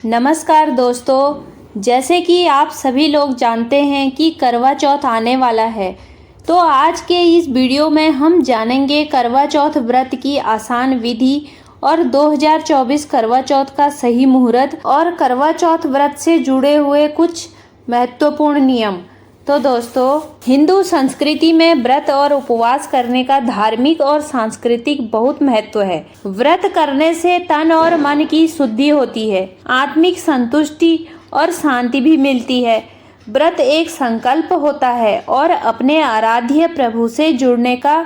नमस्कार दोस्तों, जैसे कि आप सभी लोग जानते हैं कि करवा चौथ आने वाला है। तो आज के इस वीडियो में हम जानेंगे करवा चौथ व्रत की आसान विधि और 2024 करवा चौथ का सही मुहूर्त और करवा चौथ व्रत से जुड़े हुए कुछ महत्वपूर्ण नियम। तो दोस्तों, हिंदू संस्कृति में व्रत और उपवास करने का धार्मिक और सांस्कृतिक बहुत महत्व है। व्रत करने से तन और मन की शुद्धि होती है, आत्मिक संतुष्टि और शांति भी मिलती है। व्रत एक संकल्प होता है और अपने आराध्य प्रभु से जुड़ने का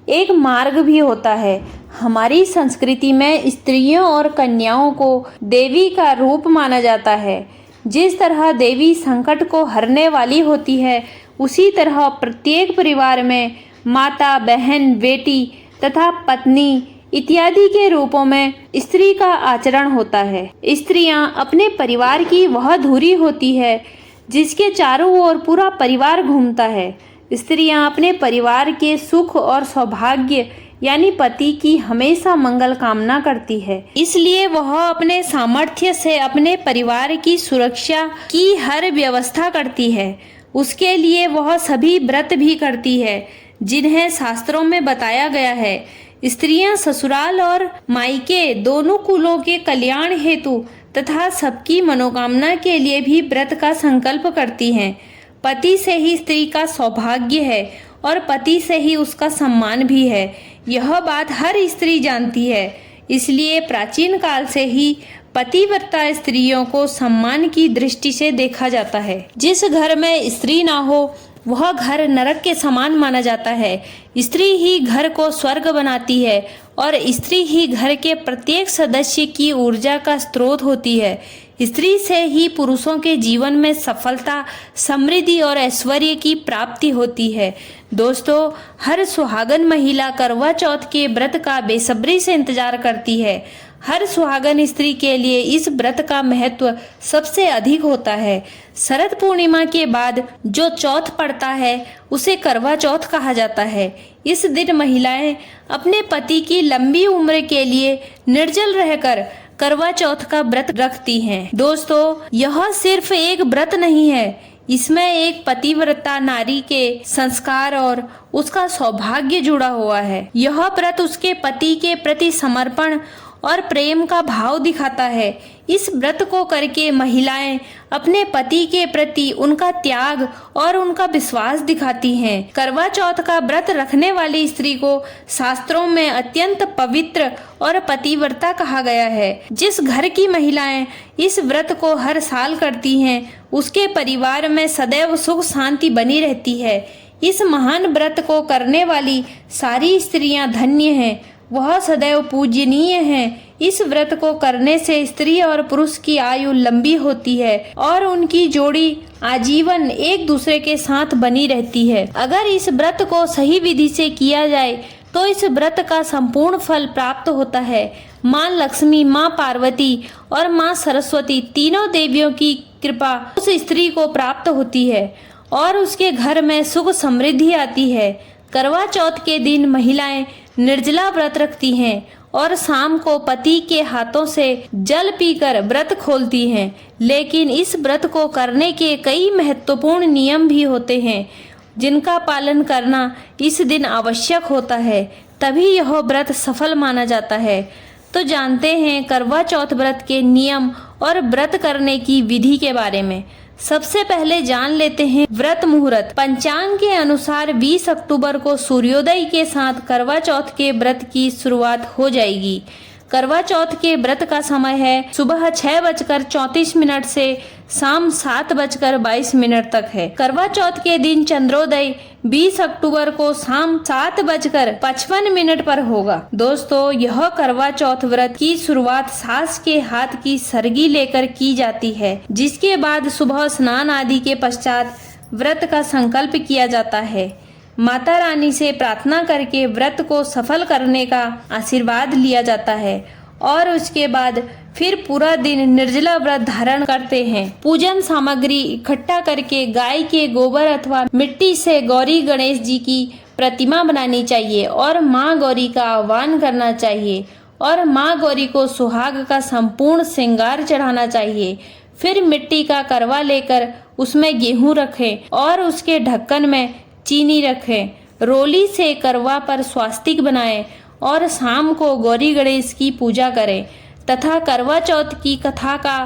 एक मार्ग भी होता है। हमारी संस्कृति में स्त्रियों और कन्याओं को देवी का रूप माना जाता है। जिस तरह देवी संकट को हरने वाली होती है, उसी तरह प्रत्येक परिवार में माता, बहन, बेटी तथा पत्नी इत्यादि के रूपों में स्त्री का आचरण होता है। स्त्रियां अपने परिवार की वह धुरी होती है जिसके चारों ओर पूरा परिवार घूमता है। स्त्रियां अपने परिवार के सुख और सौभाग्य यानी पति की हमेशा मंगल कामना करती है, इसलिए वह अपने सामर्थ्य से अपने परिवार की सुरक्षा की हर व्यवस्था करती है। उसके लिए वह सभी व्रत भी करती है जिन्हें शास्त्रों में बताया गया है। स्त्रियां ससुराल और मायके दोनों कुलों के कल्याण हेतु तथा सबकी मनोकामना के लिए भी व्रत का संकल्प करती हैं। पति से ही स्त्री का सौभाग्य है और पति से ही उसका सम्मान भी है। यह बात हर स्त्री जानती है, इसलिए प्राचीन काल से ही पतिव्रता स्त्रियों को सम्मान की दृष्टि से देखा जाता है। जिस घर में स्त्री ना हो वह घर नरक के समान माना जाता है। स्त्री ही घर को स्वर्ग बनाती है और स्त्री ही घर के प्रत्येक सदस्य की ऊर्जा का स्रोत होती है। स्त्री से ही पुरुषों के जीवन में सफलता, समृद्धि और ऐश्वर्य की प्राप्ति होती है। दोस्तों, हर सुहागन महिला करवा चौथ के व्रत का बेसब्री से इंतजार करती है। हर सुहागन स्त्री के लिए इस व्रत का महत्व सबसे अधिक होता है। शरद पूर्णिमा के बाद जो चौथ पड़ता है उसे करवा चौथ कहा जाता है। इस दिन महिलाएं अपने पति की लंबी उम्र के लिए निर्जल रहकर करवा चौथ का व्रत रखती हैं। दोस्तों, यह सिर्फ एक व्रत नहीं है, इसमें एक पतिव्रता नारी के संस्कार और उसका सौभाग्य जुड़ा हुआ है। यह व्रत उसके पति के प्रति समर्पण और प्रेम का भाव दिखाता है। इस व्रत को करके महिलाएं अपने पति के प्रति उनका त्याग और उनका विश्वास दिखाती हैं। करवा चौथ का व्रत रखने वाली स्त्री को शास्त्रों में अत्यंत पवित्र और पतिव्रता कहा गया है। जिस घर की महिलाएं इस व्रत को हर साल करती हैं, उसके परिवार में सदैव सुख शांति बनी रहती है। इस महान व्रत को करने वाली सारी स्त्रियां धन्य हैं, वह सदैव पूजनीय हैं। इस व्रत को करने से स्त्री और पुरुष की आयु लंबी होती है और उनकी जोड़ी आजीवन एक दूसरे के साथ बनी रहती है। अगर इस व्रत को सही विधि से किया जाए तो इस व्रत का संपूर्ण फल प्राप्त होता है। माँ लक्ष्मी, माँ पार्वती और माँ सरस्वती तीनों देवियों की कृपा उस स्त्री को प्राप्त होती है और उसके घर में सुख समृद्धि आती है। करवा चौथ के दिन महिलाएं निर्जला व्रत रखती हैं और शाम को पति के हाथों से जल पीकर व्रत खोलती हैं। लेकिन इस व्रत को करने के कई महत्वपूर्ण नियम भी होते हैं जिनका पालन करना इस दिन आवश्यक होता है, तभी यह व्रत सफल माना जाता है। तो जानते हैं करवा चौथ व्रत के नियम और व्रत करने की विधि के बारे में। सबसे पहले जान लेते हैं व्रत मुहूर्त। पंचांग के अनुसार 20 अक्टूबर को सूर्योदय के साथ करवा चौथ के व्रत की शुरुआत हो जाएगी। करवा चौथ के व्रत का समय है सुबह 6:34 से शाम 7:22 तक है। करवा चौथ के दिन चंद्रोदय 20 अक्टूबर को शाम 7:55 पर होगा। दोस्तों, यह करवा चौथ व्रत की शुरुआत सास के हाथ की सरगी लेकर की जाती है, जिसके बाद सुबह स्नान आदि के पश्चात व्रत का संकल्प किया जाता है। माता रानी से प्रार्थना करके व्रत को सफल करने का आशीर्वाद लिया जाता है और उसके बाद फिर पूरा दिन निर्जला व्रत धारण करते हैं। पूजन सामग्री इकट्ठा करके गाय के गोबर अथवा मिट्टी से गौरी गणेश जी की प्रतिमा बनानी चाहिए और माँ गौरी का आह्वान करना चाहिए और माँ गौरी को सुहाग का संपूर्ण श्रृंगार चढ़ाना चाहिए। फिर मिट्टी का करवा लेकर उसमें गेहूं रखें और उसके ढक्कन में चीनी रखें। रोली से करवा पर स्वास्तिक बनाएं और शाम को गौरी गणेश की पूजा करें तथा करवा चौथ की कथा का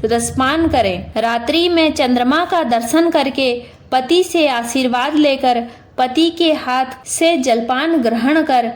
रसपान करें। रात्रि में चंद्रमा का दर्शन करके पति से आशीर्वाद लेकर पति के हाथ से जलपान ग्रहण कर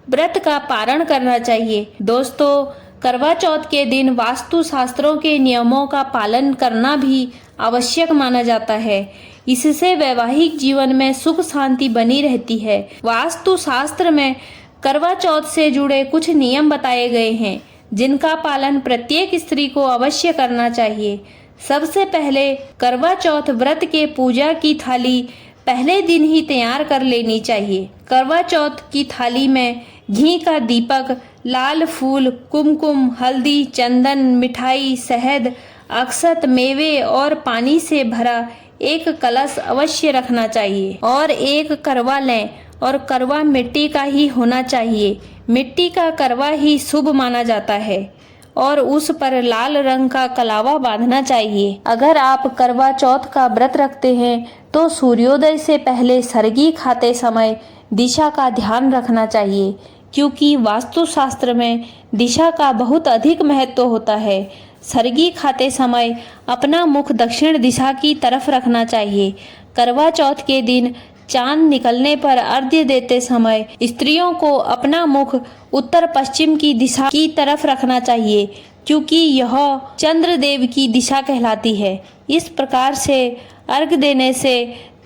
व्रत का पारण करना चाहिए। दोस्तों, करवा चौथ के दिन वास्तु शास्त्रों के नियमों का पालन करना भी आवश्यक माना जाता है। इससे वैवाहिक जीवन में सुख शांति बनी रहती है। वास्तु शास्त्र में करवा चौथ से जुड़े कुछ नियम बताए गए हैं जिनका पालन प्रत्येक स्त्री को अवश्य करना चाहिए। सबसे पहले करवा चौथ व्रत के पूजा की थाली पहले दिन ही तैयार कर लेनी चाहिए। करवा चौथ की थाली में घी का दीपक, लाल फूल, कुमकुम, हल्दी, चंदन, मिठाई, शहद, अक्षत, मेवे और पानी से भरा एक कलश अवश्य रखना चाहिए और एक करवा लें और करवा मिट्टी का ही होना चाहिए। मिट्टी का करवा ही शुभ माना जाता है और उस पर लाल रंग का कलावा बांधना चाहिए। अगर आप करवा चौथ का व्रत रखते हैं तो सूर्योदय से पहले सरगी खाते समय दिशा का ध्यान रखना चाहिए, क्योंकि वास्तुशास्त्र में दिशा का बहुत अधिक महत्व होता है। सरगी खाते समय अपना मुख दक्षिण दिशा की तरफ रखना चाहिए। करवा चौथ के दिन चांद निकलने पर अर्घ्य देते समय स्त्रियों को अपना मुख उत्तर पश्चिम की दिशा की तरफ रखना चाहिए, क्योंकि यह चंद्रदेव की दिशा कहलाती है। इस प्रकार से अर्घ्य देने से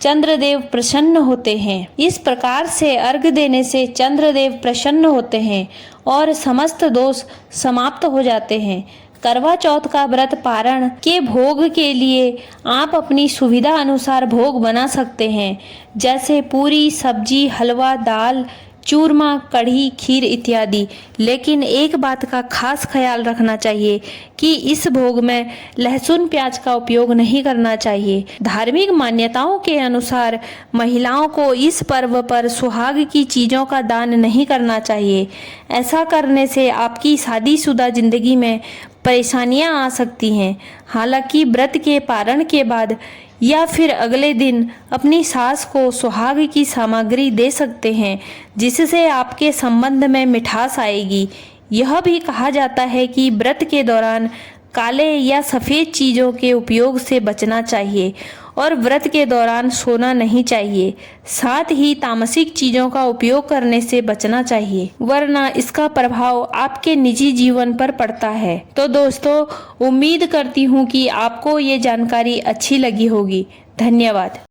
चंद्रदेव प्रसन्न होते हैं। इस प्रकार से अर्घ्य देने से चंद्रदेव प्रसन्न होते हैं और समस्त दोष समाप्त हो जाते हैं। करवा चौथ का व्रत पारण के भोग के लिए आप अपनी सुविधा अनुसार भोग बना सकते हैं, जैसे पूरी, सब्जी, हलवा, दाल, चूरमा, कढ़ी, खीर इत्यादि। लेकिन एक बात का खास ख्याल रखना चाहिए कि इस भोग में लहसुन प्याज का उपयोग नहीं करना चाहिए। धार्मिक मान्यताओं के अनुसार महिलाओं को इस पर्व पर सुहाग की चीज़ों का दान नहीं करना चाहिए। ऐसा करने से आपकी शादीशुदा जिंदगी में परेशानियां आ सकती हैं। हालांकि व्रत के पारण के बाद या फिर अगले दिन अपनी सास को सुहाग की सामग्री दे सकते हैं, जिससे आपके संबंध में मिठास आएगी। यह भी कहा जाता है कि व्रत के दौरान काले या सफ़ेद चीज़ों के उपयोग से बचना चाहिए और व्रत के दौरान सोना नहीं चाहिए। साथ ही तामसिक चीज़ों का उपयोग करने से बचना चाहिए, वरना इसका प्रभाव आपके निजी जीवन पर पड़ता है। तो दोस्तों, उम्मीद करती हूँ कि आपको ये जानकारी अच्छी लगी होगी। धन्यवाद।